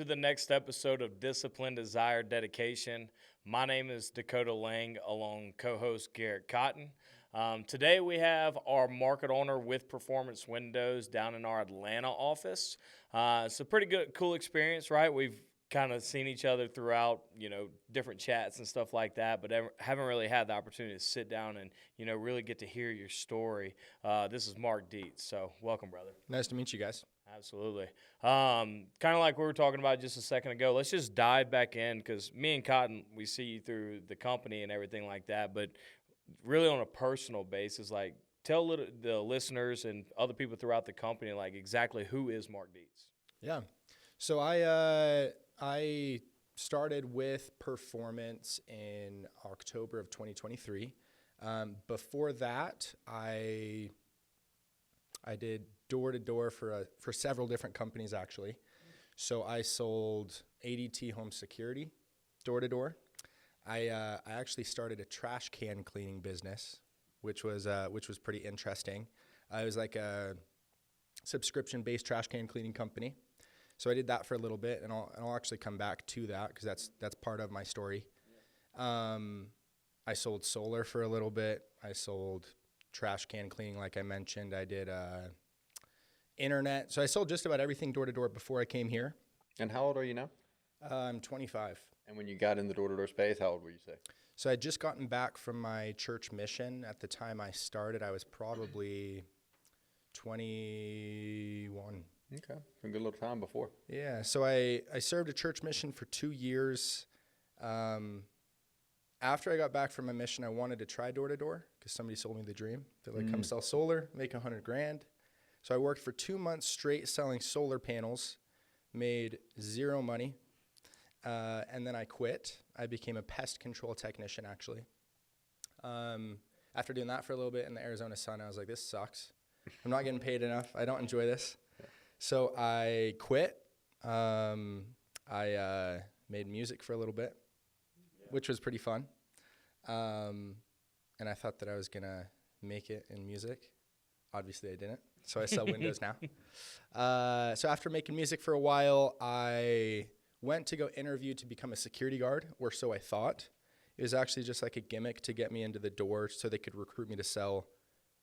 to the next episode of Discipline, Desire, Dedication. My name is Dakota Lang, along co-host Garrett Cotton. Today we have our market owner with Performance Windows down in our Atlanta office. It's a pretty cool experience, right? We've kind of seen each other throughout, different chats and stuff like that, but haven't really had the opportunity to sit down and, really get to hear your story. This is Mark Dietze, so welcome, brother. Nice to meet you guys. Absolutely. Kind of like we were talking about just a second ago, let's just dive back in because me and Cotton, we see you through the company and everything like that, but really on a personal basis, like tell the listeners and other people throughout the company, like exactly who is Mark Dietze? Yeah. So I started with Performance in October of 2023. Before that, I did door-to-door for several different companies, actually. So I sold ADT Home Security door-to-door. I actually started a trash can cleaning business, which was pretty interesting. It was like a subscription-based trash can cleaning company. So I did that for a little bit, and I'll actually come back to that because that's part of my story. I sold solar for a little bit. I sold trash can cleaning, like I mentioned. I did internet. So I sold just about everything door-to-door before I came here. And how old are you now? I'm 25. And when you got in the door-to-door space, how old were you, say? So I had just gotten back from my church mission. At the time I started, I was probably 21. Okay. A good little time before. Yeah. So I served a church mission for 2 years. After I got back from my mission, I wanted to try door-to-door because somebody sold me the dream. They're like, come sell solar, make $100,000. So I worked for 2 months straight selling solar panels, made zero money. And then I quit. I became a pest control technician, actually. After doing that for a little bit in the Arizona sun, I was like, this sucks. I'm not getting paid enough. I don't enjoy this. So I quit. I made music for a little bit, which was pretty fun. And I thought that I was going to make it in music. Obviously, I didn't. So I sell Windows now. So after making music for a while, I went to go interview to become a security guard, or so I thought. It was actually just like a gimmick to get me into the door so they could recruit me to sell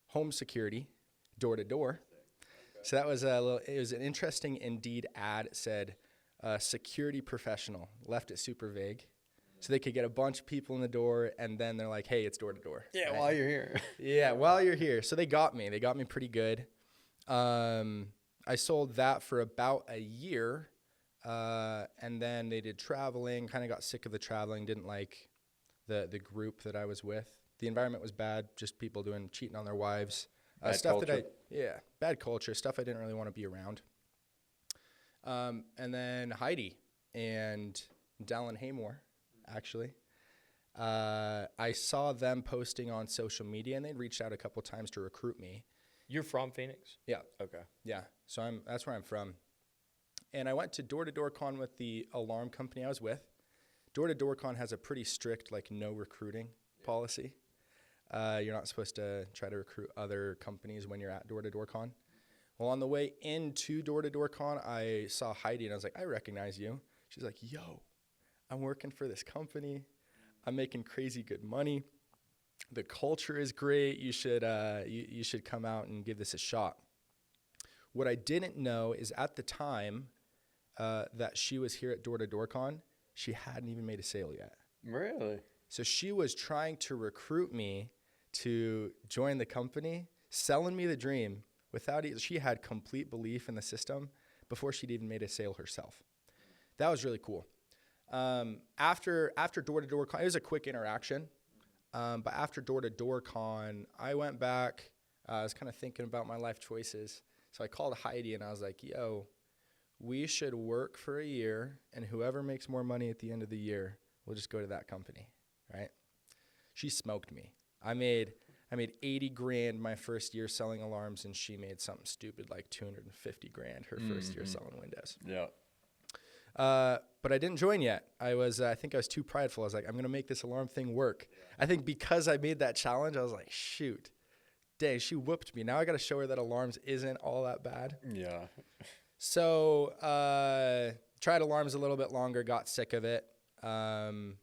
home security door-to-door. So that was it was an interesting Indeed ad. It said, security professional, left it super vague. So they could get a bunch of people in the door, and then they're like, hey, it's door-to-door. Yeah, right? while you're here. Yeah, while you're here. So they got me. They got me pretty good. I sold that for about a year, and then they did traveling, kind of got sick of the traveling, didn't like the group that I was with. The environment was bad, just people cheating on their wives. Bad Stuff culture. Bad culture, stuff I didn't really want to be around. And then Heidi and Dallin Haymore, actually. I saw them posting on social media, and they'd reached out a couple times to recruit me. You're from Phoenix? Yeah. Okay. Yeah. So that's where I'm from. And I went to Door-to-Door Con with the alarm company I was with. Door-to-Door Con has a pretty strict, no recruiting policy. You're not supposed to try to recruit other companies when you're at Door-to-Door Con. Well, on the way into Door-to-Door Con, I saw Heidi, and I was like, I recognize you. She's like, yo, I'm working for this company. I'm making crazy good money. The culture is great. You should you should come out and give this a shot. What I didn't know is at the time that she was here at Door-to-Door Con, she hadn't even made a sale yet. Really? So she was trying to recruit me to join the company, selling me the dream she had complete belief in the system before she'd even made a sale herself. That was really cool. After Door-to-Door Con, it was a quick interaction. But after Door-to-Door Con, I went back. I was kind of thinking about my life choices. So I called Heidi, and I was like, yo, we should work for a year, and whoever makes more money at the end of the year, we'll just go to that company, right? She smoked me. I made $80,000 my first year selling alarms, and she made something stupid like $250,000 her first year selling Windows. Yeah. But I didn't join yet. I think I was too prideful. I was like, I'm going to make this alarm thing work. I think because I made that challenge, I was like, shoot, dang, she whooped me. Now I got to show her that alarms isn't all that bad. Yeah. So tried alarms a little bit longer, got sick of it. Dallin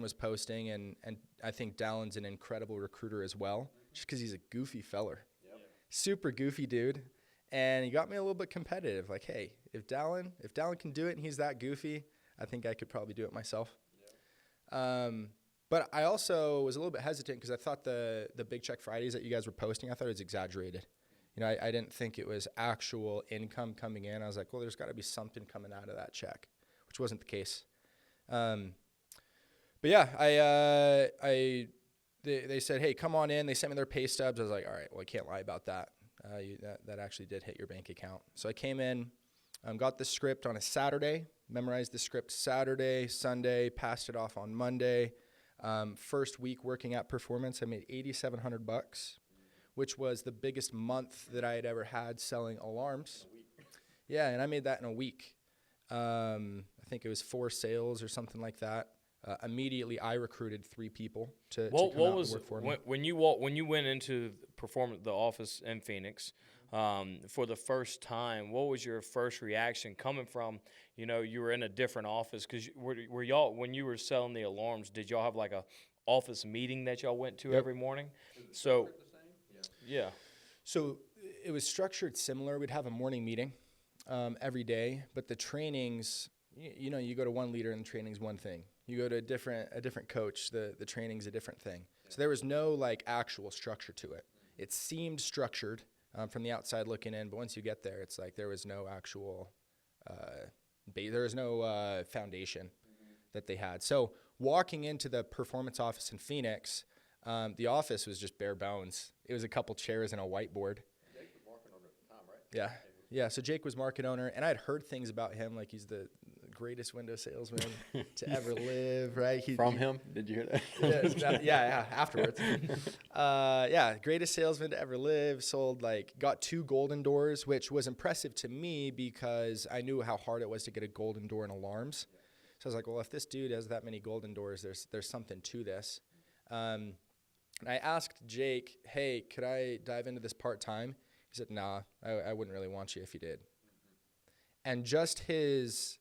was posting, and I think Dallin's an incredible recruiter as well, just because he's a goofy feller. Yep. Super goofy dude. And he got me a little bit competitive. Like, hey, if Dallin can do it and he's that goofy, I think I could probably do it myself. Yep. But I also was a little bit hesitant because I thought the Big Check Fridays that you guys were posting, I thought it was exaggerated. You know, I didn't think it was actual income coming in. I was like, well, there's got to be something coming out of that check, which wasn't the case. But yeah, they said, hey, come on in. They sent me their pay stubs. I was like, all right, well, I can't lie about that. That actually did hit your bank account. So I came in, got the script on a Saturday, memorized the script Saturday, Sunday, passed it off on Monday. First week working at Performance, I made $8,700, which was the biggest month that I had ever had selling alarms. Yeah, and I made that in a week. I think it was 4 sales or something like that. Immediately, I recruited 3 people to come out and work for me. When you went into the office in Phoenix for the first time? What was your first reaction coming from? You know, you were in a different office because were y'all, when you were selling the alarms, did y'all have like a office meeting that y'all went to every morning? So, yeah. So it was structured similar. We'd have a morning meeting every day, but the trainings, you know, you go to one leader and the training's one thing. You go to a different coach, the training's a different thing. So there was no like actual structure to it. It seemed structured from the outside looking in, but once you get there, it's like there was no actual, there was no foundation that they had. So walking into the Performance office in Phoenix, the office was just bare bones. It was a couple chairs and a whiteboard. Jake was market owner at the time, right? Yeah. Yeah, so Jake was market owner, and I'd heard things about him, like he's the greatest window salesman to ever live, right? From him? Did you hear that? Yeah, afterwards. Greatest salesman to ever live, got 2 golden doors, which was impressive to me because I knew how hard it was to get a golden door in alarms. So I was like, well, if this dude has that many golden doors, there's something to this. And I asked Jake, hey, could I dive into this part-time? He said, nah, I wouldn't really want you if you did. And just his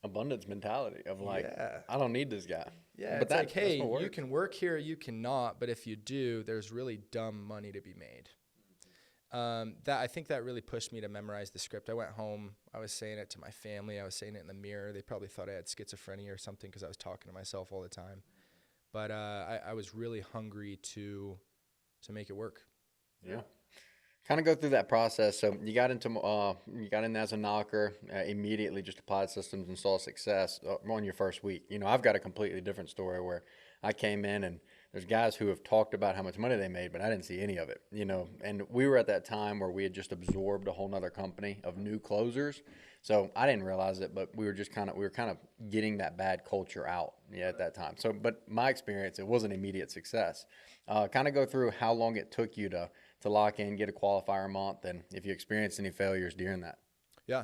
abundance mentality of like, I don't need this guy. Yeah, but it's like, hey, you can work here, you cannot, but if you do, there's really dumb money to be made. I think that really pushed me to memorize the script. I went home, I was saying it to my family, I was saying it in the mirror. They probably thought I had schizophrenia or something because I was talking to myself all the time. But I was really hungry to make it work. Yeah. Kind of go through that process. So you got in as a knocker, immediately just applied systems and saw success on your first week. You know, I've got a completely different story where I came in and there's guys who have talked about how much money they made, but I didn't see any of it, you know, and we were at that time where we had just absorbed a whole nother company of new closers. So I didn't realize it, but we were kind of getting that bad culture out at that time. So, but my experience, it wasn't immediate success. Kind of go through how long it took you to lock in, get a qualifier month, and if you experienced any failures during that. Yeah.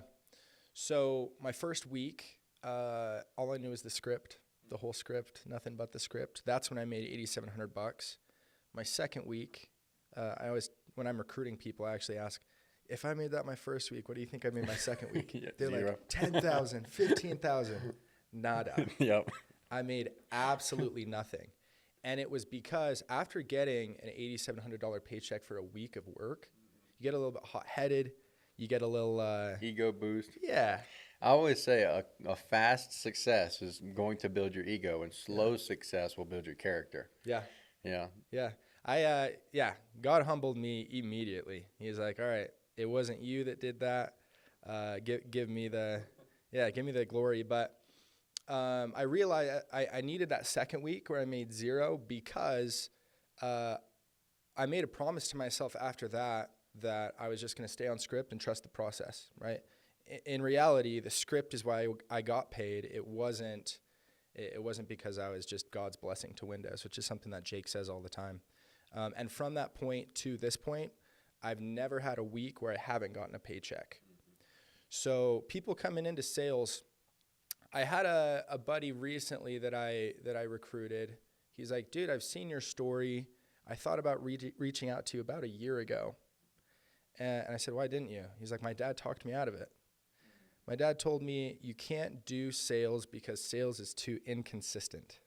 So my first week, all I knew was the script, the whole script, nothing but the script. That's when I made $8,700. My second week, when I'm recruiting people, I actually ask, if I made that my first week, what do you think I made my second week? They're 0. like 10,000, 15,000, nada. Yep. I made absolutely nothing. And it was because after getting an $8,700 paycheck for a week of work, you get a little bit hot-headed. You get a little ego boost. Yeah. I always say a fast success is going to build your ego, and slow success will build your character. Yeah. Yeah. Yeah. God humbled me immediately. He's like, all right, it wasn't you that did that. Give me the glory. But I realized I needed that second week where I made 0 because I made a promise to myself after that I was just going to stay on script and trust the process, right? In reality, the script is why I got paid. It wasn't because I was just God's blessing to Windows, which is something that Jake says all the time. And from that point to this point, I've never had a week where I haven't gotten a paycheck. So people coming into sales, I had a buddy recently that I recruited. He's like, dude, I've seen your story. I thought about reaching out to you about a year ago. And I said, why didn't you? He's like, my dad talked me out of it. My dad told me you can't do sales because sales is too inconsistent.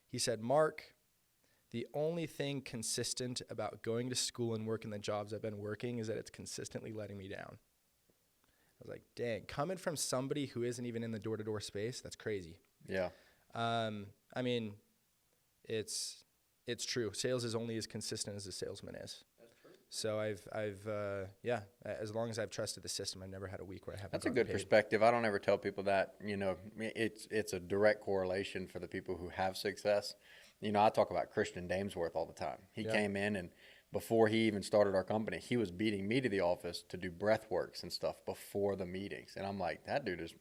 He said, Mark, the only thing consistent about going to school and working the jobs I've been working is that it's consistently letting me down. I was like, dang, coming from somebody who isn't even in the door-to-door space, that's crazy. Yeah. I mean, it's true. Sales is only as consistent as a salesman is. That's true. So as long as I've trusted the system, I've never had a week where I haven't. That's a good perspective. I don't ever tell people that, it's a direct correlation for the people who have success. I talk about Christian Damesworth all the time. He came in, and before he even started our company, he was beating me to the office to do breath works and stuff before the meetings. And I'm like, that dude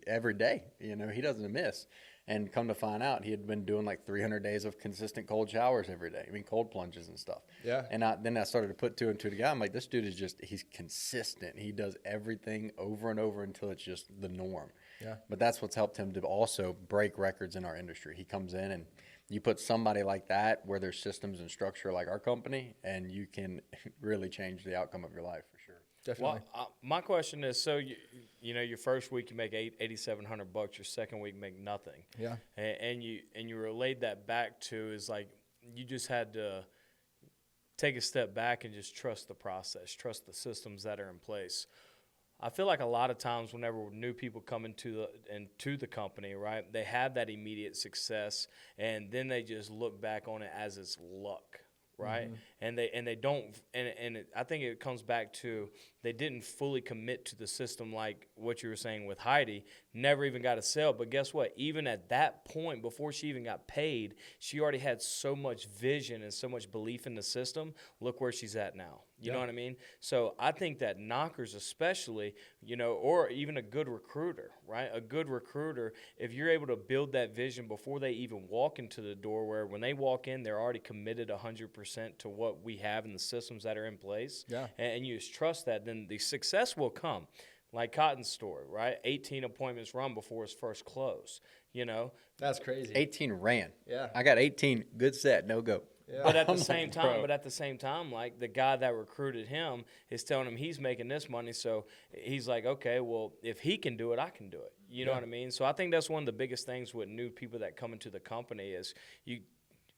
every day, he doesn't miss. And come to find out, he had been doing like 300 days of consistent cold showers every day. Cold plunges and stuff. Yeah. And then I started to put two and two together. I'm like, this dude he's consistent. He does everything over and over until it's just the norm. Yeah. But that's what's helped him to also break records in our industry. He comes in, and you put somebody like that where there's systems and structure like our company, and you can really change the outcome of your life for sure. Definitely. Well, my question is, so your first week you make $8,700, your second week you make nothing. Yeah. And you relayed that back to is like you just had to take a step back and just trust the process, trust the systems that are in place. I feel like a lot of times whenever new people come into the company, right, they have that immediate success, and then they just look back on it as it's luck, right? Mm-hmm. And they don't, I think it comes back to they didn't fully commit to the system, like what you were saying with Heidi. Never even got a sale, but guess what? Even at that point, before she even got paid, she already had so much vision and so much belief in the system. Look where she's at now. You know what I mean? So I think that knockers especially, or even a good recruiter, right? A good recruiter, if you're able to build that vision before they even walk into the door, where when they walk in, they're already committed 100% to what we have and the systems that are in place. Yeah. And you just trust that, then the success will come. Like Cotton's story, right? 18 appointments run before his first close, That's crazy. 18 ran. Yeah. I got 18, good set, no go. Yeah. But at the same time, like the guy that recruited him is telling him he's making this money, so he's like, okay, well, if he can do it, I can do it. You know what I mean? So I think that's one of the biggest things with new people that come into the company is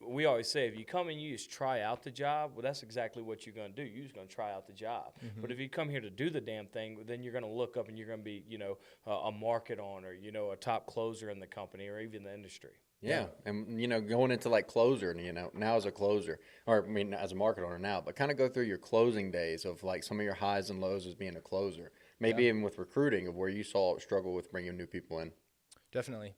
we always say if you come and you just try out the job, well, that's exactly what you're going to do. You're just going to try out the job. Mm-hmm. But if you come here to do the damn thing, then you're going to look up and you're going to be, a market owner, a top closer in the company or even the industry. Yeah. And, going into like closer, now as a closer, or as a market owner now, but kind of go through your closing days of like some of your highs and lows as being a closer. Maybe even with recruiting of where you saw struggle with bringing new people in. Definitely.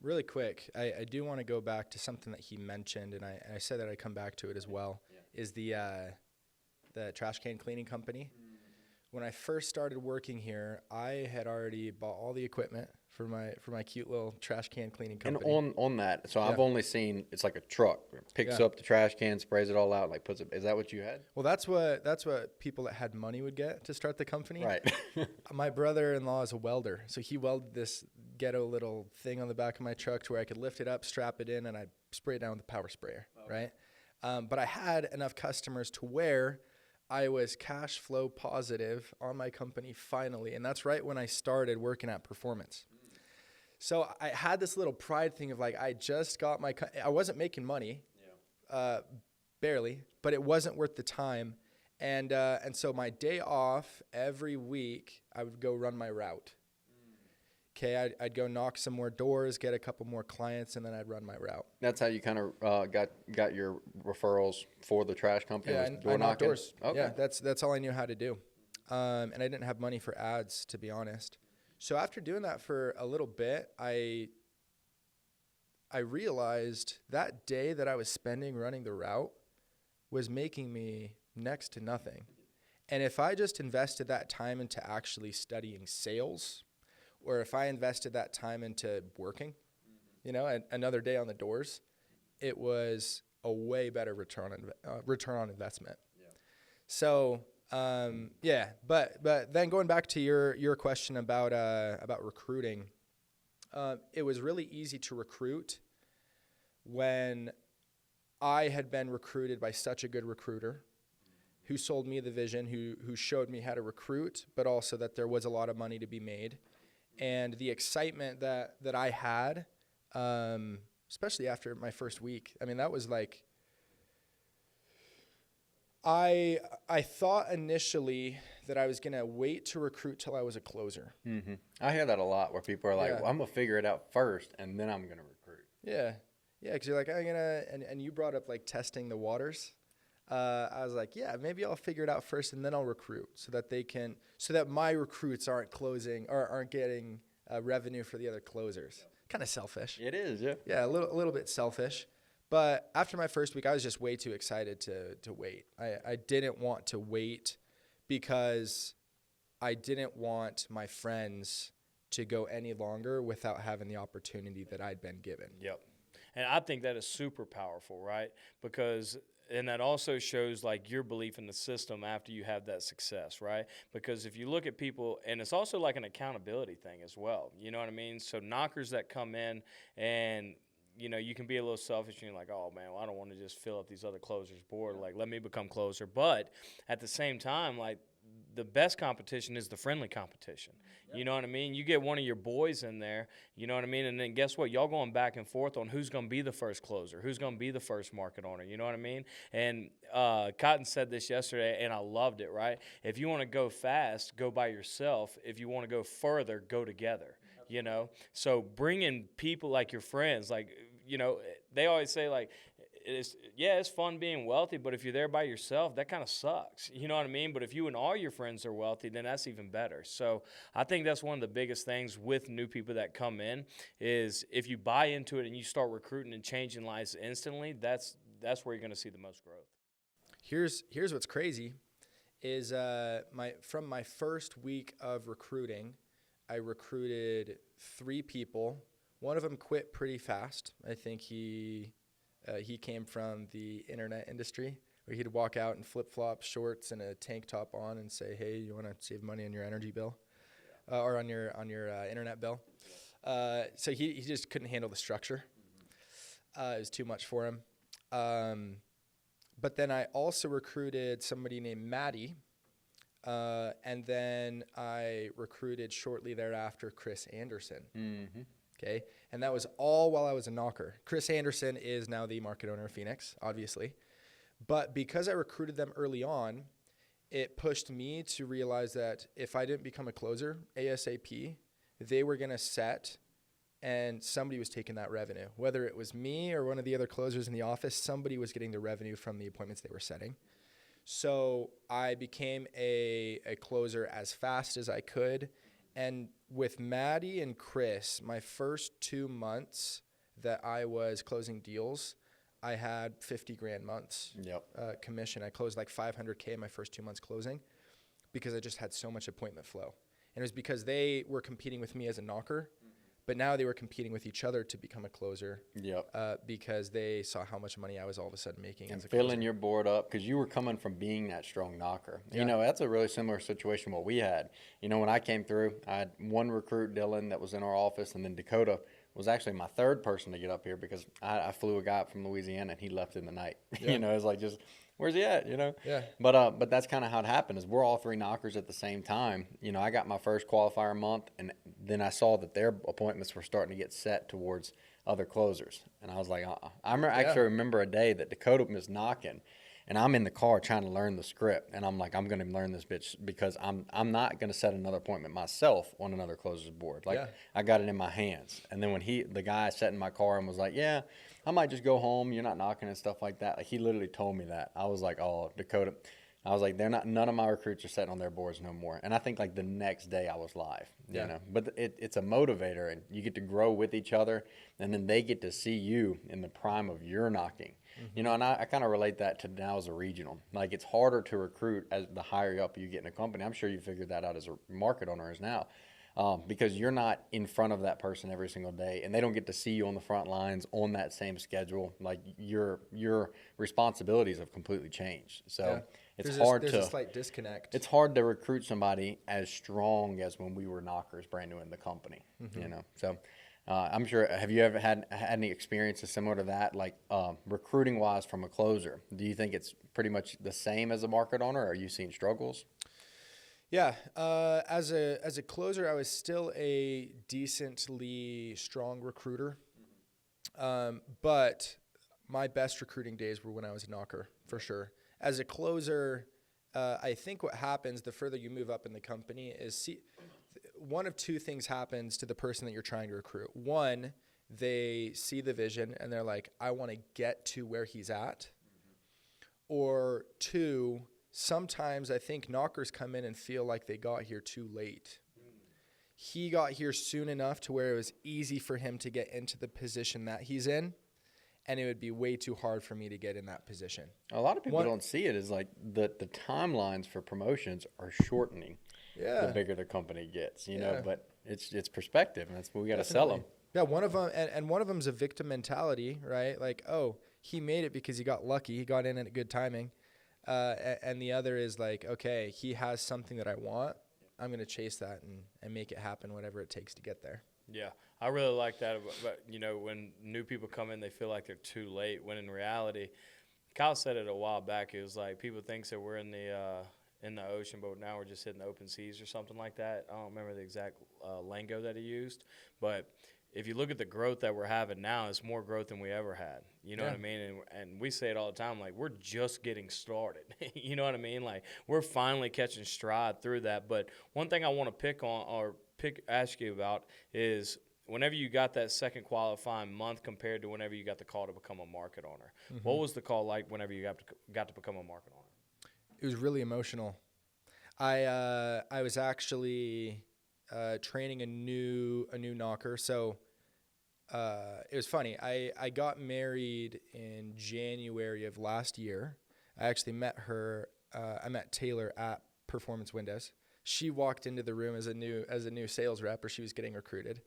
Really quick, I do want to go back to something that he mentioned, and I said that I'd come back to it as well, is the trash can cleaning company. Mm-hmm. When I first started working here, I had already bought all the equipment for my cute little trash can cleaning company. And on that, so I've only seen it's like a truck picks up the trash can, sprays it all out, like puts it. Is that what you had? Well, that's what people that had money would get to start the company. Right. My brother-in-law is a welder, so he welded this ghetto little thing on the back of my truck to where I could lift it up, strap it in, and I'd spray it down with a power sprayer, right? But I had enough customers to where I was cash flow positive on my company finally, and that's right when I started working at Performance. So I had this little pride thing of like, I just got I wasn't making money, barely, but it wasn't worth the time. And so my day off every week, I would go run my route. Okay, I'd go knock some more doors, get a couple more clients, and then I'd run my route. That's how you kind of got your referrals for the trash company? Yeah, I knocked doors. Okay. Yeah, that's all I knew how to do. And I didn't have money for ads, to be honest. So after doing that for a little bit, I realized that day that I was spending running the route was making me next to nothing. And if I just invested that time into actually studying sales, or if I invested that time into working, another day on the doors, it was a way better return on investment. Yeah. So, but then going back to your question about recruiting, it was really easy to recruit when I had been recruited by such a good recruiter who sold me the vision, who showed me how to recruit, but also that there was a lot of money to be made. And the excitement that I had, especially after my first week, I mean, that was like, I thought initially that I was going to wait to recruit till I was a closer. Mm-hmm. I hear that a lot where people are like, Yeah. well, I'm going to figure it out first and then I'm going to recruit. Yeah. Yeah. Cause you're like, I'm going to, and you brought up like testing the waters. I was like, yeah, maybe I'll figure it out first and then I'll recruit so that my recruits aren't closing or aren't getting revenue for the other closers. Kind of selfish. It is, yeah. Yeah. A little bit selfish. But after my first week, I was just way too excited to wait. I didn't want to wait because I didn't want my friends to go any longer without having the opportunity that I'd been given. Yep. And I think that is super powerful, right? Because and that also shows like your belief in the system after you have that success, right? Because if you look at people, and it's also like an accountability thing as well. You know what I mean? So knockers that come in and you know, you can be a little selfish and you're like, oh, man, well, I don't want to just fill up these other closers' board. Like, let me become closer. But at the same time, like, the best competition is the friendly competition. Yep. You know what I mean? You get one of your boys in there, you know what I mean? And then guess what? Y'all going back and forth on who's going to be the first closer, who's going to be the first market owner, you know what I mean? And Cotton said this yesterday, and I loved it, right? If you want to go fast, go by yourself. If you want to go further, go together. You know, so bringing people like your friends, like, you know, they always say like, it's fun being wealthy, but if you're there by yourself, that kind of sucks. You know what I mean? But if you and all your friends are wealthy, then that's even better. So I think that's one of the biggest things with new people that come in is if you buy into it and you start recruiting and changing lives instantly, that's where you're going to see the most growth. Here's what's crazy is from my first week of recruiting, I recruited 3 people. One of them quit pretty fast. I think he came from the internet industry where he'd walk out in flip-flops, shorts, and a tank top on and say, hey, you want to save money on your energy bill or on your internet bill? So he just couldn't handle the structure. It was too much for him. But then I also recruited somebody named Maddie. And then I recruited shortly thereafter Chris Anderson. Mm-hmm. Okay. And that was all while I was a knocker. Chris Anderson is now the market owner of Phoenix, obviously. But because I recruited them early on, it pushed me to realize that if I didn't become a closer ASAP, they were going to set and somebody was taking that revenue. Whether it was me or one of the other closers in the office, somebody was getting the revenue from the appointments they were setting. So I became a closer as fast as I could. And with Maddie and Chris, my first 2 months that I was closing deals, I had 50 grand months commission. I closed like 500K my first 2 months closing because I just had so much appointment flow. And it was because they were competing with me as a knocker. But now they were competing with each other to become a closer because they saw how much money I was all of a sudden making and as a closer. Filling your board up because you were coming from being that strong knocker. Yeah. You know, that's a really similar situation what we had. You know, when I came through, I had one recruit, Dylan, that was in our office, and then Dakota was actually my third person to get up here because I flew a guy up from Louisiana, and he left in the night. Yeah. You know, it was like just – where's he at, you know? Yeah. But that's kind of how it happened is we're all 3 knockers at the same time. You know, I got my first qualifier month, and then I saw that their appointments were starting to get set towards other closers. And I was like, I actually remember a day that Dakota was knocking, and I'm in the car trying to learn the script. And I'm like, I'm going to learn this bitch because I'm not going to set another appointment myself on another closer's board. Like, I got it in my hands. And then when the guy sat in my car and was like, yeah, I might just go home. You're not knocking and stuff like that. Like, he literally told me that. I was like, oh, Dakota. I was like, none of my recruits are sitting on their boards no more. And I think like the next day I was live, you know, but it's a motivator and you get to grow with each other and then they get to see you in the prime of your knocking, you know, and I kind of relate that to now as a regional. Like it's harder to recruit as the higher up you get in a company. I'm sure you figured that out as a market owner as now. Because you're not in front of that person every single day and they don't get to see you on the front lines on that same schedule. Like your responsibilities have completely changed. So there's a slight disconnect. It's hard to recruit somebody as strong as when we were knockers brand new in the company, you know? So I'm sure. Have you ever had any experiences similar to that, like recruiting wise from a closer? Do you think it's pretty much the same as a market owner, or are you seeing struggles? Yeah, as a closer, I was still a decently strong recruiter, but my best recruiting days were when I was a knocker, for sure. As a closer, I think what happens the further you move up in the company is one of two things happens to the person that you're trying to recruit. One, they see the vision and they're like, I want to get to where he's at. Or two, sometimes I think knockers come in and feel like they got here too late. He got here soon enough to where it was easy for him to get into the position that he's in, and it would be way too hard for me to get in that position. A lot of people don't see it as like the timelines for promotions are shortening. Yeah. The bigger the company gets, you know, but it's perspective, and that's what we got to sell them. Yeah, one of them, and one of them's a victim mentality, right? Like, oh, he made it because he got lucky, he got in at good timing. And the other is like, okay, he has something that I want. I'm going to chase that and make it happen, whatever it takes to get there. Yeah, I really like that. But, you know, when new people come in, they feel like they're too late, when in reality, Kyle said it a while back. It was like people think that we're in the ocean, but now we're just hitting the open seas or something like that. I don't remember the exact lingo that he used. But if you look at the growth that we're having now, it's more growth than we ever had. You know what I mean? And we say it all the time, like, we're just getting started. You know what I mean? Like, we're finally catching stride through that. But one thing I want to ask you about is whenever you got that second qualifying month compared to whenever you got the call to become a market owner. Mm-hmm. What was the call like whenever you got to become a market owner? It was really emotional. I was actually training a new knocker. So it was funny. I got married in January of last year. I actually met her. I met Taylor at Performance Windows. She walked into the room as a new sales rep, or she was getting recruited.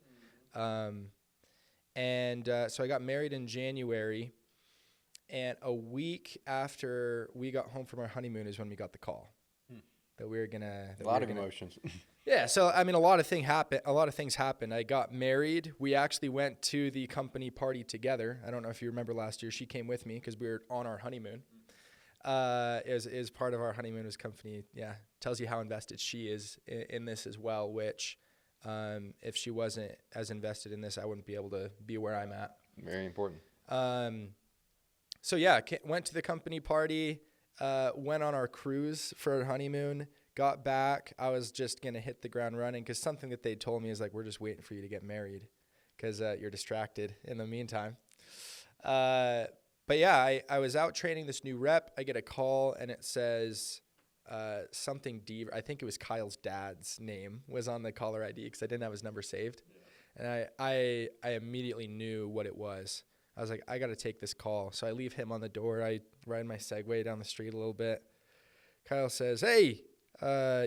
So I got married in January, and a week after we got home from our honeymoon is when we got the call that we were gonna. A lot of emotions. Yeah, so I mean, a lot of things happened. I got married. We actually went to the company party together. I don't know if you remember last year. She came with me because we were on our honeymoon. Is part of our honeymoon was company. Yeah, tells you how invested she is in this as well. Which, if she wasn't as invested in this, I wouldn't be able to be where I'm at. Very important. So yeah, went to the company party. Went on our cruise for our honeymoon. Got back, I was just going to hit the ground running because something that they told me is like, we're just waiting for you to get married because you're distracted in the meantime. But yeah, I was out training this new rep. I get a call and it says something D. I think it was Kyle's dad's name was on the caller ID because I didn't have his number saved. Yeah. And I immediately knew what it was. I was like, I got to take this call. So I leave him on the door. I ride my Segway down the street a little bit. Kyle says, hey,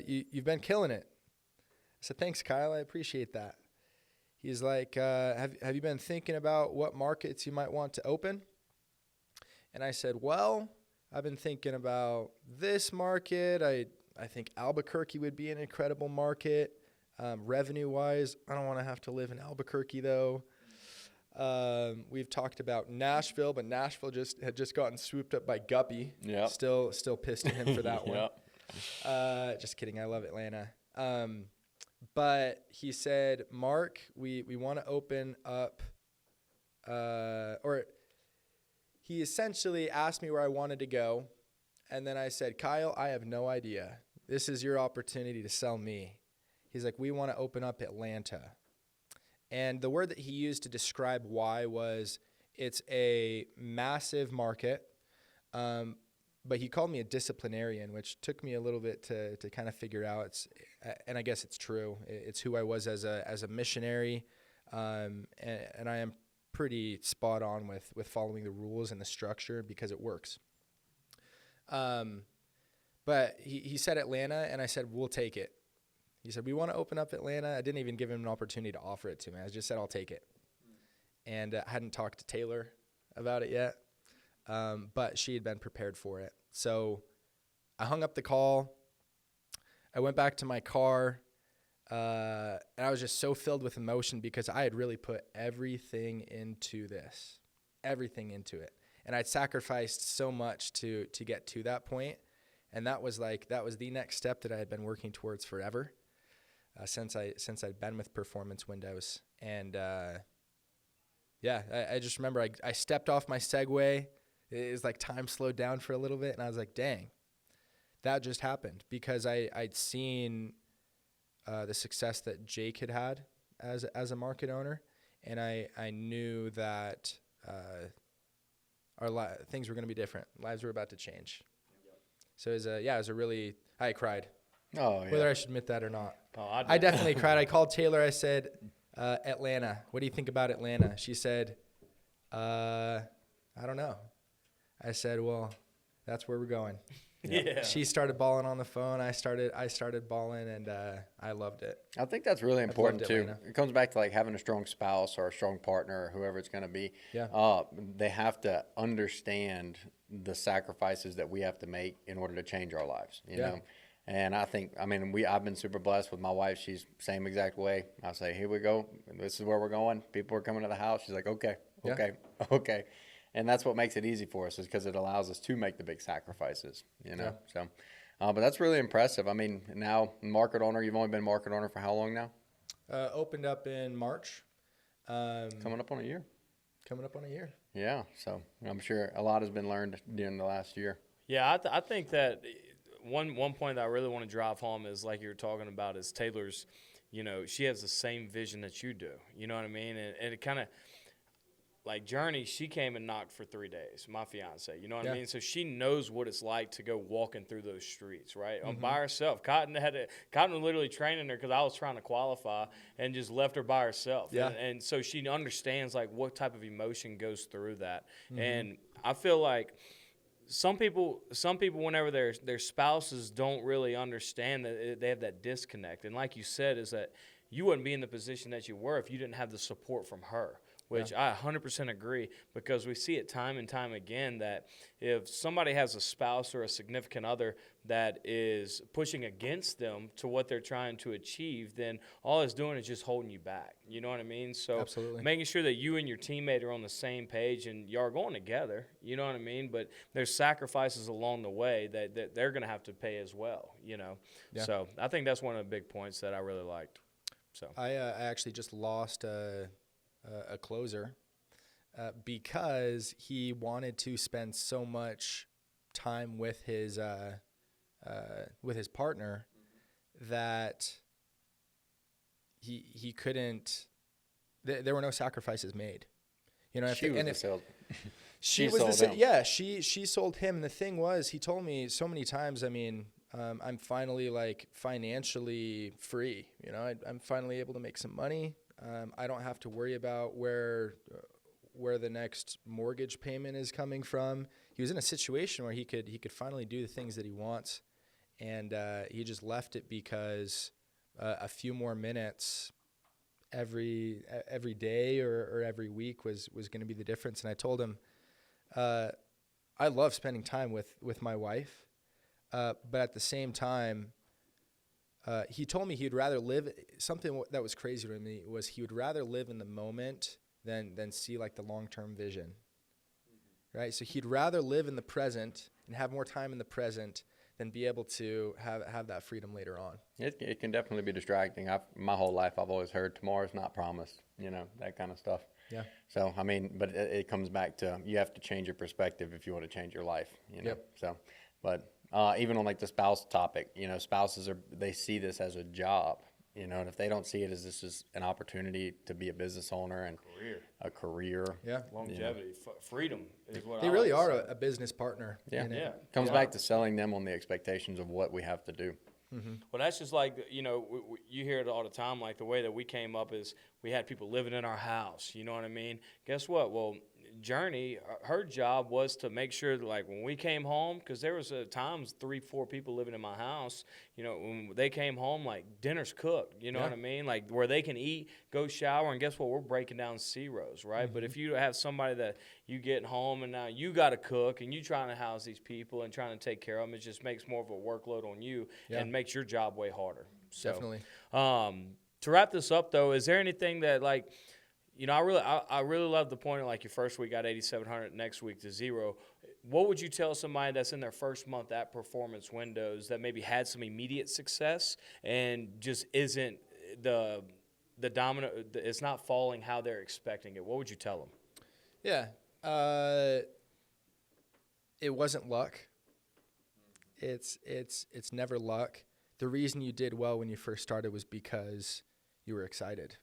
you've been killing it. I said, thanks, Kyle. I appreciate that. He's like, have you been thinking about what markets you might want to open? And I said, well, I've been thinking about this market. I think Albuquerque would be an incredible market. Revenue-wise, I don't want to have to live in Albuquerque, though. We've talked about Nashville, but Nashville had just gotten swooped up by Guppy. Yeah. Still pissed at him for that one. Yep. Just kidding. I love Atlanta. But he said, Mark, we want to open up, or he essentially asked me where I wanted to go. And then I said, Kyle, I have no idea. This is your opportunity to sell me. He's like, we want to open up Atlanta. And the word that he used to describe why was it's a massive market, but he called me a disciplinarian, which took me a little bit to kind of figure out. And I guess it's true. It's who I was as a missionary, and I am pretty spot on with following the rules and the structure because it works. But he said Atlanta, and I said, we'll take it. He said, we want to open up Atlanta. I didn't even give him an opportunity to offer it to me. I just said, I'll take it. And I hadn't talked to Taylor about it yet, but she had been prepared for it. So I hung up the call. I went back to my car. And I was just so filled with emotion because I had really put everything into it. And I'd sacrificed so much to get to that point. And that was the next step that I had been working towards forever, since I'd been with Performance Windows. And I just remember I stepped off my Segway. It was like time slowed down for a little bit, and I was like, dang, that just happened, because I'd seen the success that Jake had as a market owner, and I knew that things were going to be different. Lives were about to change. So it was a really, I cried. Oh, yeah. Whether I should admit that or not. Oh, I definitely cried. I called Taylor. I said, Atlanta, what do you think about Atlanta? She said, I don't know. I said, well, that's where we're going. Yeah. She started bawling on the phone. I started bawling, and I loved it. I think that's really important too. Atlanta. It comes back to like having a strong spouse or a strong partner or whoever it's going to be. Yeah. They have to understand the sacrifices that we have to make in order to change our lives, you know? And I've been super blessed with my wife. She's same exact way. I say, here we go. This is where we're going. People are coming to the house. She's like, okay. And that's what makes it easy for us, is because it allows us to make the big sacrifices, you know? So, but that's really impressive. I mean, now market owner, you've only been market owner for how long now? Opened up in March. Coming up on a year. Yeah. So I'm sure a lot has been learned during the last year. Yeah, I think that one point that I really want to drive home is, like you were talking about, is Taylor's, you know, she has the same vision that you do. You know what I mean? And it kind of, like Journey, she came and knocked for 3 days, my fiance. You know what I mean? So she knows what it's like to go walking through those streets, right? By herself. Cotton was literally training her, because I was trying to qualify, and just left her by herself. Yeah. And so she understands like what type of emotion goes through that. And I feel like some people whenever their spouses don't really understand that they have that disconnect. And like you said, is that you wouldn't be in the position that you were if you didn't have the support from her. Which I 100% agree, because we see it time and time again that if somebody has a spouse or a significant other that is pushing against them to what they're trying to achieve, then all it's doing is just holding you back. You know what I mean? So Absolutely. Making sure that you and your teammate are on the same page and you are going together, you know what I mean? But there's sacrifices along the way that they're going to have to pay as well, you know? Yeah. So I think that's one of the big points that I really liked. So I actually just lost a closer because he wanted to spend so much time with his partner that he couldn't. There were no sacrifices made. You know, She sold him. And the thing was, he told me so many times, I mean, I'm finally like financially free. You know, I'm finally able to make some money. I don't have to worry about where the next mortgage payment is coming from. He was in a situation where he could finally do the things that he wants, and he just left it because a few more minutes every day or every week was going to be the difference. And I told him, I love spending time with my wife, but at the same time, he told me he'd rather live. Something that was crazy to me was he would rather live in the moment than see like the long-term vision, right? So he'd rather live in the present and have more time in the present than be able to have that freedom later on. It can definitely be distracting. My whole life I've always heard tomorrow's not promised, you know, that kind of stuff. Yeah. So, I mean, but it comes back to you have to change your perspective if you want to change your life, you know. Yep. So, but even on like the spouse topic, you know, spouses they see this as a job, you know, and if they don't see it as this is an opportunity to be a business owner and a career. Yeah. Longevity, freedom is what They really are a business partner. Yeah. in it. Yeah. Comes back to selling them on the expectations of what we have to do. Mm-hmm. Well, that's just like, you know, you hear it all the time. Like the way that we came up is we had people living in our house. You know what I mean? Guess what? Well, Journey, her job was to make sure that, like, when we came home, because there was times 3-4 people living in my house, you know, when they came home, like, dinner's cooked, you know what I mean? Like, where they can eat, go shower, and guess what? We're breaking down zeros, right? Mm-hmm. But if you have somebody that you get home and now you got to cook and you trying to house these people and trying to take care of them, it just makes more of a workload on you and makes your job way harder. So, Definitely. To wrap this up, though, is there anything that, like, you know, I really love the point of, like, your first week got 8,700, next week to 0. What would you tell somebody that's in their first month at Performance Windows that maybe had some immediate success and just isn't the dominant, it's not falling how they're expecting it? What would you tell them? Yeah. It wasn't luck. It's never luck. The reason you did well when you first started was because you were excited.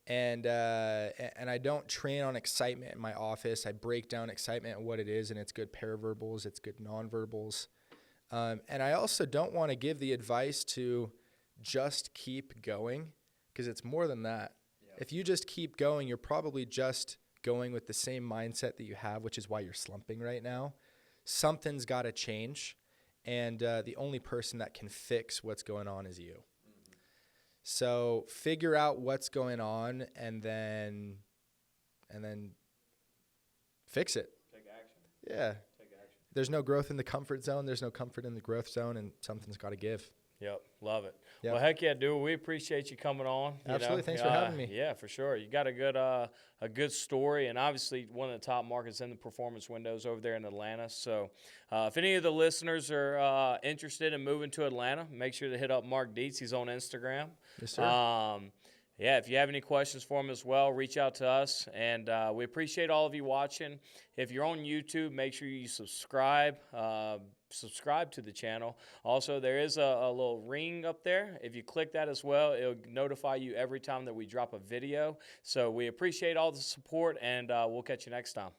And I don't train on excitement in my office. I break down excitement and what it is, and it's good paraverbals, it's good nonverbals. And I also don't want to give the advice to just keep going, because it's more than that. Yep. If you just keep going, you're probably just going with the same mindset that you have, which is why you're slumping right now. Something's got to change, and the only person that can fix what's going on is you. Mm-hmm. So figure out what's going on, and then fix it. Take action. Yeah. Take action. There's no growth in the comfort zone. There's no comfort in the growth zone, and something's got to give. Yep, love it. Yep. Well, heck yeah, dude. We appreciate you coming on. Absolutely. Thanks for having me. Yeah, for sure. You got a good story, and obviously one of the top markets in the performance windows over there in Atlanta. So if any of the listeners are interested in moving to Atlanta, make sure to hit up Mark Dietze. He's on Instagram. Yes, sir. Yeah, if you have any questions for him as well, reach out to us. And we appreciate all of you watching. If you're on YouTube, make sure you subscribe. Subscribe to the channel. Also, there is a little ring up there. If you click that as well, it'll notify you every time that we drop a video. So we appreciate all the support, and we'll catch you next time.